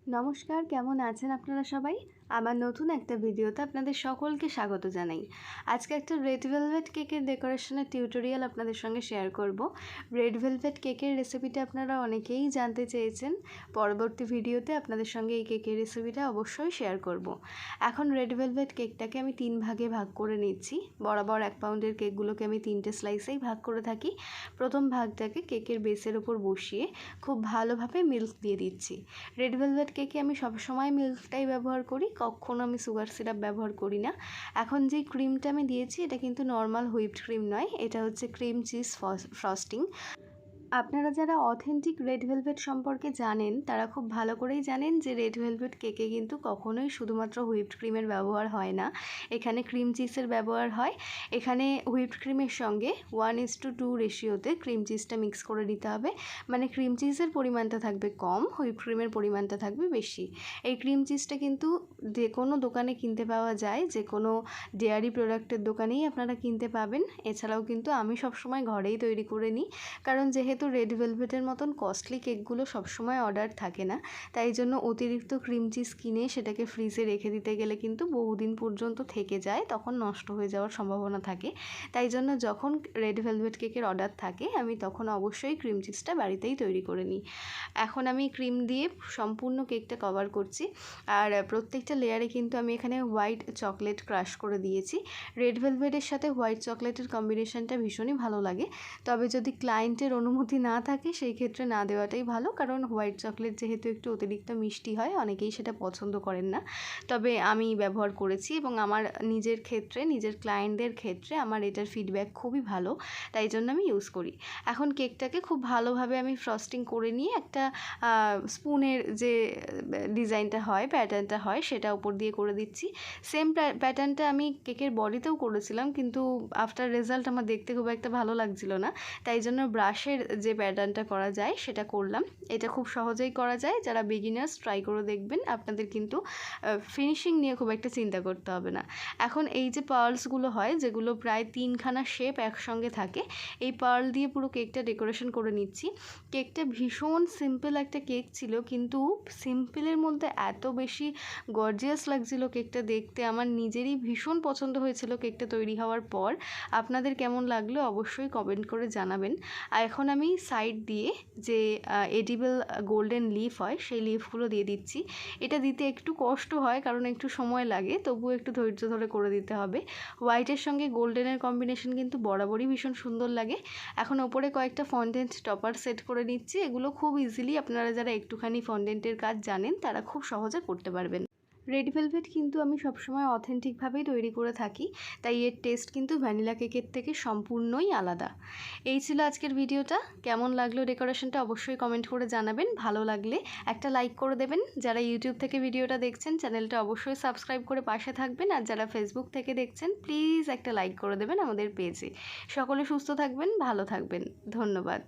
নমস্কার, কেমন আছেন আপনারা সবাই? আমার নতুন একটা ভিডিওতে আপনাদের সকলকে স্বাগত জানাই। আজকে একটা রেড ভেলভেট কেকের ডেকোরেশনের টিউটোরিয়াল আপনাদের সঙ্গে শেয়ার করব। রেড ভেলভেট কেকের রেসিপিটা আপনারা অনেকেই জানতে চেয়েছেন। পরবর্তী ভিডিওতে আপনাদের সঙ্গে এই কেকের রেসিপিটা অবশ্যই শেয়ার করব। এখন রেড ভেলভেট কেকটাকে আমি 3 ভাগে ভাগ করে নিচ্ছি। বরাবর 1 পাউন্ডের কেকগুলোকে আমি 3টে স্লাইসেই ভাগ করে থাকি। প্রথম ভাগটাকে কেকের বেসের ওপর বসিয়ে খুব ভালোভাবে মিল্ক দিয়ে দিচ্ছি। রেড ভেলভেট কেকে আমি সবসময় মিল্কটাই ব্যবহার করি, কখনো আমি সুগার সিরাপ ব্যবহার করি না। এখন যে ক্রিমটা আমি দিয়েছি এটা কিন্তু নর্মাল হুইপড ক্রিম নয়, এটা হচ্ছে ক্রিম চিজ ফ্রস্টিং। আপনারা যারা অথেন্টিক রেড ভেলভেট সম্পর্কে জানেন তারা খুব ভালো করেই জানেন যে রেড ভেলভেট কেকে কিন্তু কখনোই শুধুমাত্র হুইপড ক্রিমের ব্যবহার হয় না, এখানে ক্রিম চিজের ব্যবহার হয়। এখানে হুইপড ক্রিমের সঙ্গে 1:2 রেশিওতে ক্রিম চিজটা মিক্স করে নিতে হবে। মানে ক্রিম চিজের পরিমাণটা থাকবে কম, হুইপড ক্রিমের পরিমাণটা থাকবে বেশি। এই ক্রিম চিজটা কিন্তু যে কোনো দোকানে কিনতে পাওয়া যায়, যে কোনো ডেয়ারি প্রোডাক্টের দোকানেই আপনারা কিনতে পাবেন। এছাড়াও কিন্তু আমি সবসময় ঘরেই তৈরি করে নিই, কারণ যেহেতু রেড ভেলভেটের মতন কস্টলি কেকগুলো সবসময় অর্ডার থাকে না, তাই জন্য অতিরিক্ত ক্রিম চিজ কিনে সেটাকে ফ্রিজে রেখে দিতে গেলে কিন্তু বহুদিন পর্যন্ত থেকে যায়, তখন নষ্ট হয়ে যাওয়ার সম্ভাবনা থাকে। তাই জন্য যখন রেড ভেলভেট কেকের অর্ডার থাকে আমি তখন অবশ্যই ক্রিম চিজটা বাড়িতেই তৈরি করে নিই। এখন আমি ক্রিম দিয়ে সম্পূর্ণ কেকটা কভার করছি, আর প্রত্যেকটা লেয়ারে কিন্তু আমি এখানে হোয়াইট চকলেট ক্রাশ করে দিয়েছি। রেড ভেলভেটের সাথে হোয়াইট চকলেটের কম্বিনেশনটা ভীষণই ভালো লাগে, তবে যদি ক্লায়েন্টের অনুমতি না থাকে সেই ক্ষেত্রে না দেওয়াটাই ভালো, কারণ হোয়াইট চকলেট যেহেতু একটু অতিরিক্ত মিষ্টি হয়, অনেকেই সেটা পছন্দ করেন না। তবে আমি ব্যবহার করেছি এবং আমার নিজের ক্ষেত্রে, নিজের ক্লায়েন্টদের ক্ষেত্রে আমার এটার ফিডব্যাক খুবই ভালো, তাই জন্য আমি ইউজ করি। এখন কেকটাকে খুব ভালোভাবে আমি ফ্রস্টিং করে নিয়ে একটা স্পুনের যে ডিজাইনটা হয়, প্যাটার্নটা হয়, সেটা উপর দিয়ে করে দিচ্ছি। সেম প্যাটার্নটা আমি কেকের বডিতেও করেছিলাম, কিন্তু আফটার রেজাল্ট আমার দেখতে খুব একটা ভালো লাগছিল না, তাই জন্য ব্রাশের যে প্যাটার্নটা করা যায় সেটা করলাম। এটা খুব সহজেই করা যায়, যারা বিগিনার্স ট্রাই করে দেখবেন, আপনাদের কিন্তু ফিনিশিং নিয়ে খুব একটা চিন্তা করতে হবে না। এখন এই যে পার্লসগুলো হয়, যেগুলো প্রায় 3খানা শেপ একসঙ্গে থাকে, এই পার্ল দিয়ে পুরো কেকটা ডেকোরেশন করে নিচ্ছি। কেকটা ভীষণ সিম্পল একটা কেক ছিল, কিন্তু সিম্পলের মধ্যে এত বেশি গর্জিয়াস লাগছিল কেকটা দেখতে, আমার নিজেরই ভীষণ পছন্দ হয়েছিল কেকটা তৈরি হওয়ার পর। আপনাদের কেমন লাগলো অবশ্যই কমেন্ট করে জানাবেন। আর এখন আমি সাইড দিয়ে যে এডিবল গোল্ডেন লিফ হয় সেই লিফগুলো দিয়ে দিচ্ছি। এটা দিতে একটু কষ্ট হয়, কারণ একটু সময় লাগে, তবুও একটু ধৈর্য ধরে করে দিতে হবে। হোয়াইটের সঙ্গে গোল্ডেনের কম্বিনেশন কিন্তু বরাবরই ভীষণ সুন্দর লাগে। এখন ওপরে কয়েকটা ফন্ডেন্ট টপার সেট করে নিচ্ছি। এগুলো খুব ইজিলি আপনারা যারা একটুখানি ফন্ডেন্টের কাজ জানেন তারা খুব সহজে করতে পারবেন। রেড ভেলভেট কিন্তু আমি সবসময় অথেন্টিকভাবেই তৈরি করে থাকি, তাই এর টেস্ট কিন্তু ভ্যানিলা কেকের থেকে সম্পূর্ণই আলাদা। এই ছিল আজকের ভিডিওটা। কেমন লাগলো ডেকোরেশনটা অবশ্যই কমেন্ট করে জানাবেন। ভালো লাগলে একটা লাইক করে দেবেন। যারা ইউটিউব থেকে ভিডিওটা দেখছেন চ্যানেলটা অবশ্যই সাবস্ক্রাইব করে পাশে থাকবেন, আর যারা ফেসবুক থেকে দেখছেন প্লিজ একটা লাইক করে দেবেন আমাদের পেজে। সকলে সুস্থ থাকবেন, ভালো থাকবেন। ধন্যবাদ।